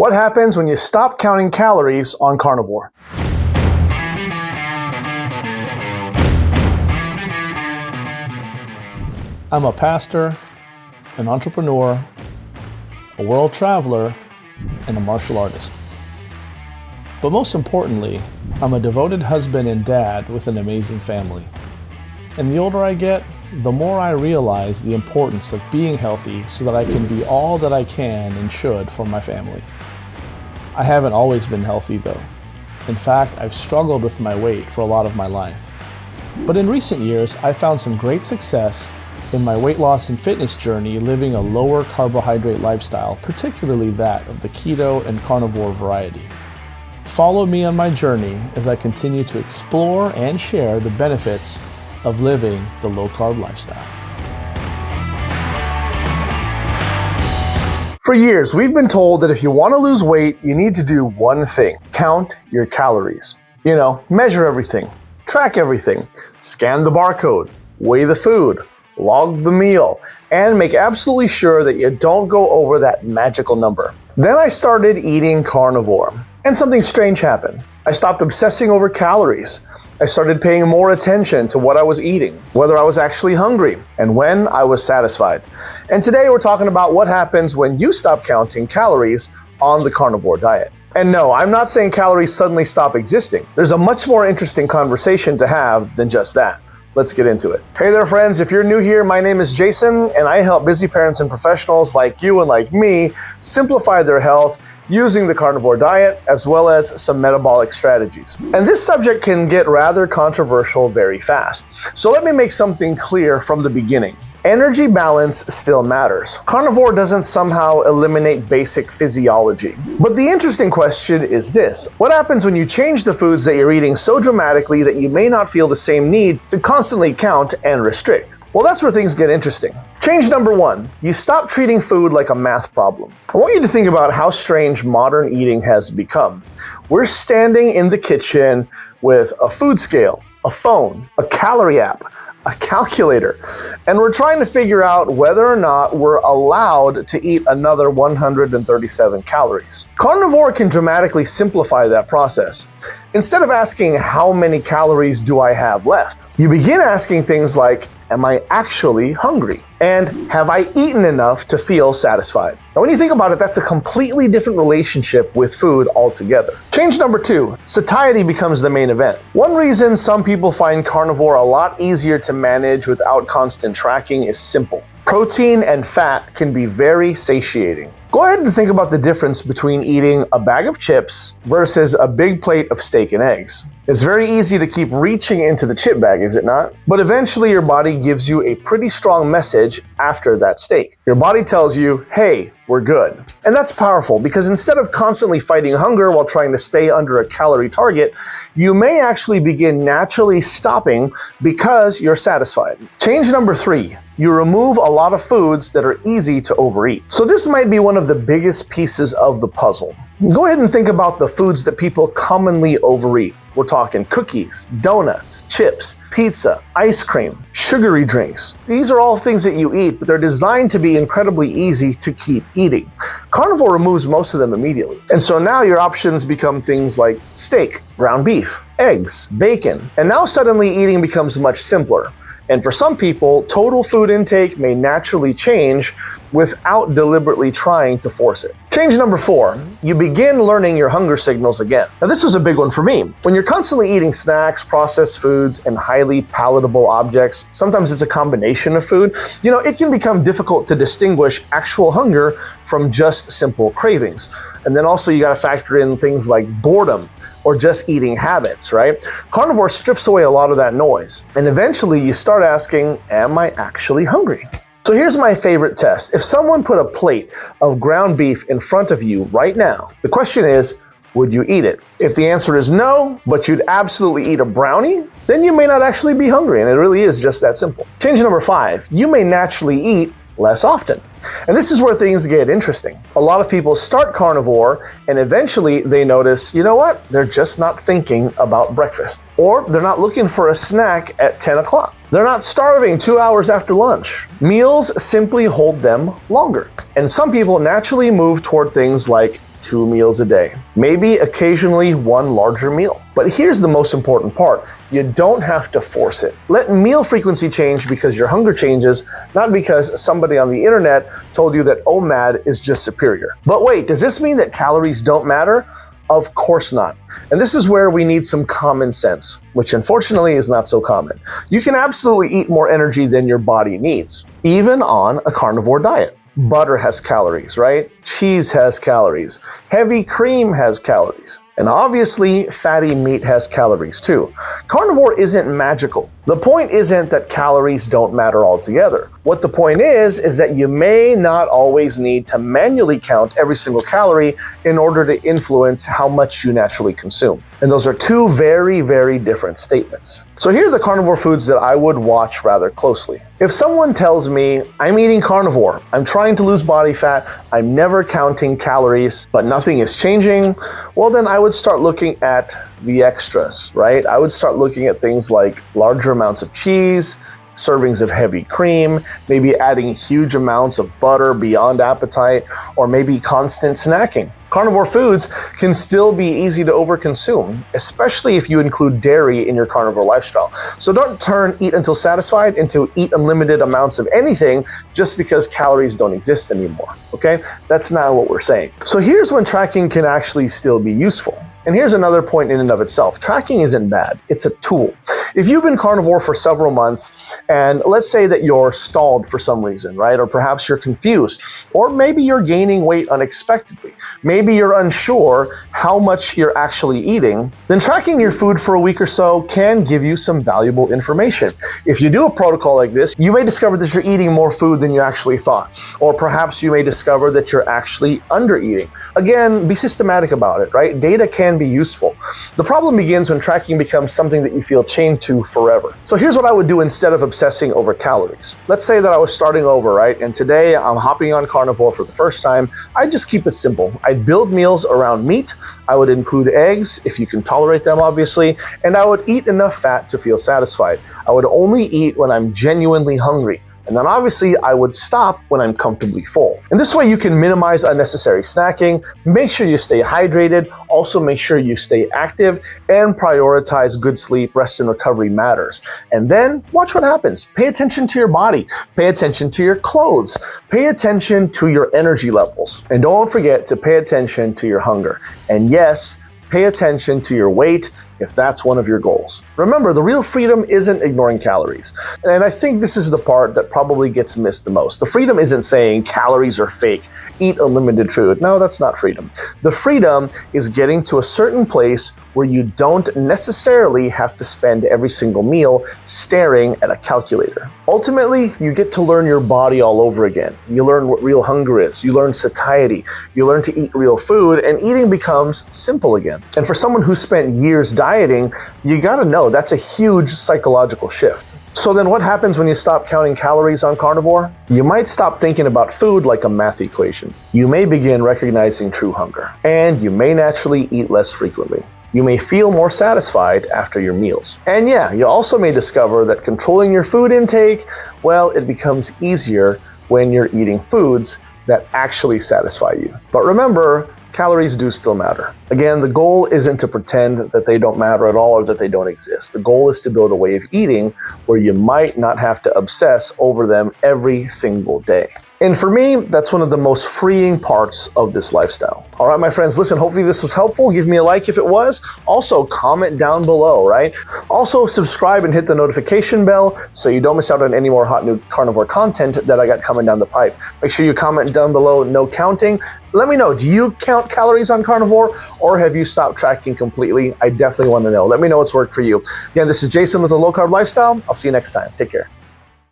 What happens when you stop counting calories on carnivore? I'm a pastor, an entrepreneur, a world traveler, and a martial artist. But most importantly, I'm a devoted husband and dad with an amazing family. And the older I get, the more I realize the importance of being healthy so that I can be all that I can and should for my family. I haven't always been healthy though. In fact, I've struggled with my weight for a lot of my life. But in recent years, I found some great success in my weight loss and fitness journey living a lower carbohydrate lifestyle, particularly that of the keto and carnivore variety. Follow me on my journey as I continue to explore and share the benefits of living the low-carb lifestyle. For years, we've been told that if you want to lose weight, you need to do one thing: count your calories. Measure everything, track everything, scan the barcode, weigh the food, log the meal, and make absolutely sure that you don't go over that magical number. Then I started eating carnivore, and something strange happened. I stopped obsessing over calories. I started paying more attention to what I was eating, whether I was actually hungry, and when I was satisfied. And today we're talking about what happens when you stop counting calories on the carnivore diet. And no, I'm not saying calories suddenly stop existing. There's a much more interesting conversation to have than just that. Let's get into it. Hey there, friends. If you're new here, my name is Jason, and I help busy parents and professionals like you and like me simplify their health using the carnivore diet, as well as some metabolic strategies. And this subject can get rather controversial very fast. So let me make something clear from the beginning. Energy balance still matters. Carnivore doesn't somehow eliminate basic physiology. But the interesting question is this: what happens when you change the foods that you're eating so dramatically that you may not feel the same need to constantly count and restrict? Well, that's where things get interesting. Change number one: you stop treating food like a math problem. I want you to think about how strange modern eating has become. We're standing in the kitchen with a food scale, a phone, a calorie app, a calculator, and we're trying to figure out whether or not we're allowed to eat another 137 calories. Carnivore can dramatically simplify that process. Instead of asking how many calories do I have left, you begin asking things like, am I actually hungry? And have I eaten enough to feel satisfied? Now, when you think about it, that's a completely different relationship with food altogether. Change number two: satiety becomes the main event. One reason some people find carnivore a lot easier to manage without constant tracking is simple. Protein and fat can be very satiating. Go ahead and think about the difference between eating a bag of chips versus a big plate of steak and eggs. It's very easy to keep reaching into the chip bag, is it not? But eventually your body gives you a pretty strong message after that steak. Your body tells you, hey, we're good. And that's powerful because instead of constantly fighting hunger while trying to stay under a calorie target, you may actually begin naturally stopping because you're satisfied. Change number three: you remove a lot of foods that are easy to overeat. So this might be one of the biggest pieces of the puzzle. Go ahead and think about the foods that people commonly overeat. We're talking cookies, donuts, chips, pizza, ice cream, sugary drinks. These are all things that you eat, but they're designed to be incredibly easy to keep eating. Carnivore removes most of them immediately. And so now your options become things like steak, ground beef, eggs, bacon. And now suddenly eating becomes much simpler. And for some people, total food intake may naturally change without deliberately trying to force it. Change number four: you begin learning your hunger signals again. Now, this was a big one for me. When you're constantly eating snacks, processed foods, and highly palatable objects, sometimes it's a combination of food, it can become difficult to distinguish actual hunger from just simple cravings. And then also you got to factor in things like boredom or just eating habits, right? Carnivore strips away a lot of that noise. And eventually you start asking, am I actually hungry? So here's my favorite test. If someone put a plate of ground beef in front of you right now, the question is, would you eat it? If the answer is no, but you'd absolutely eat a brownie, then you may not actually be hungry, and it really is just that simple. Change number five: you may naturally eat less often. And this is where things get interesting. A lot of people start carnivore and eventually they notice, you know what? They're just not thinking about breakfast. Or they're not looking for a snack at 10 o'clock. They're not starving 2 hours after lunch. Meals simply hold them longer. And some people naturally move toward things like 2 meals a day, maybe occasionally one larger meal. But here's the most important part. You don't have to force it. Let meal frequency change because your hunger changes, not because somebody on the internet told you that OMAD is just superior. But wait, does this mean that calories don't matter? Of course not. And this is where we need some common sense, which unfortunately is not so common. You can absolutely eat more energy than your body needs, even on a carnivore diet. Butter has calories, right? Cheese has calories. Heavy cream has calories. And obviously, fatty meat has calories too. Carnivore isn't magical. The point isn't that calories don't matter altogether. What the point is that you may not always need to manually count every single calorie in order to influence how much you naturally consume. And those are two very, very different statements. So here are the carnivore foods that I would watch rather closely. If someone tells me, I'm eating carnivore, I'm trying to lose body fat, I'm never counting calories, but nothing is changing, well then I would start looking at the extras, right? I would start looking at things like larger amounts of cheese, servings of heavy cream, maybe adding huge amounts of butter beyond appetite, or maybe constant snacking. Carnivore foods can still be easy to overconsume, especially if you include dairy in your carnivore lifestyle. So don't turn eat until satisfied into eat unlimited amounts of anything just because calories don't exist anymore, okay? That's not what we're saying. So here's when tracking can actually still be useful. And here's another point in and of itself. Tracking isn't bad, it's a tool. If you've been carnivore for several months, and let's say that you're stalled for some reason, right? Or perhaps you're confused, or maybe you're gaining weight unexpectedly. Maybe you're unsure how much you're actually eating, then tracking your food for a week or so can give you some valuable information. If you do a protocol like this, you may discover that you're eating more food than you actually thought, or perhaps you may discover that you're actually under-eating. Again, be systematic about it, right? Data can be useful. The problem begins when tracking becomes something that you feel chained to forever. So here's what I would do instead of obsessing over calories. Let's say that I was starting over, right? And today I'm hopping on carnivore for the first time. I'd just keep it simple. I'd build meals around meat. I would include eggs, if you can tolerate them, obviously, and I would eat enough fat to feel satisfied. I would only eat when I'm genuinely hungry. And then obviously I would stop when I'm comfortably full. And this way you can minimize unnecessary snacking, make sure you stay hydrated, also make sure you stay active, and prioritize good sleep. Rest and recovery matters. And then watch what happens. Pay attention to your body, pay attention to your clothes, pay attention to your energy levels. And don't forget to pay attention to your hunger. And yes, pay attention to your weight if that's one of your goals. Remember, the real freedom isn't ignoring calories. And I think this is the part that probably gets missed the most. The freedom isn't saying calories are fake, eat unlimited food. No, that's not freedom. The freedom is getting to a certain place where you don't necessarily have to spend every single meal staring at a calculator. Ultimately, you get to learn your body all over again. You learn what real hunger is. You learn satiety. You learn to eat real food, and eating becomes simple again. And for someone who spent years dieting, you gotta know that's a huge psychological shift. So then what happens when you stop counting calories on carnivore? You might stop thinking about food like a math equation. You may begin recognizing true hunger, and you may naturally eat less frequently. You may feel more satisfied after your meals. And yeah, you also may discover that controlling your food intake, well, it becomes easier when you're eating foods that actually satisfy you. But remember, calories do still matter. Again, the goal isn't to pretend that they don't matter at all or that they don't exist. The goal is to build a way of eating where you might not have to obsess over them every single day. And for me, that's one of the most freeing parts of this lifestyle. All right, my friends, listen, hopefully this was helpful. Give me a like if it was. Also, comment down below, right? Also, subscribe and hit the notification bell so you don't miss out on any more hot new carnivore content that I got coming down the pipe. Make sure you comment down below, no counting. Let me know, do you count calories on carnivore or have you stopped tracking completely? I definitely want to know. Let me know what's worked for you. Again, this is Jason with the Low Carb Lifestyle. I'll see you next time. Take care.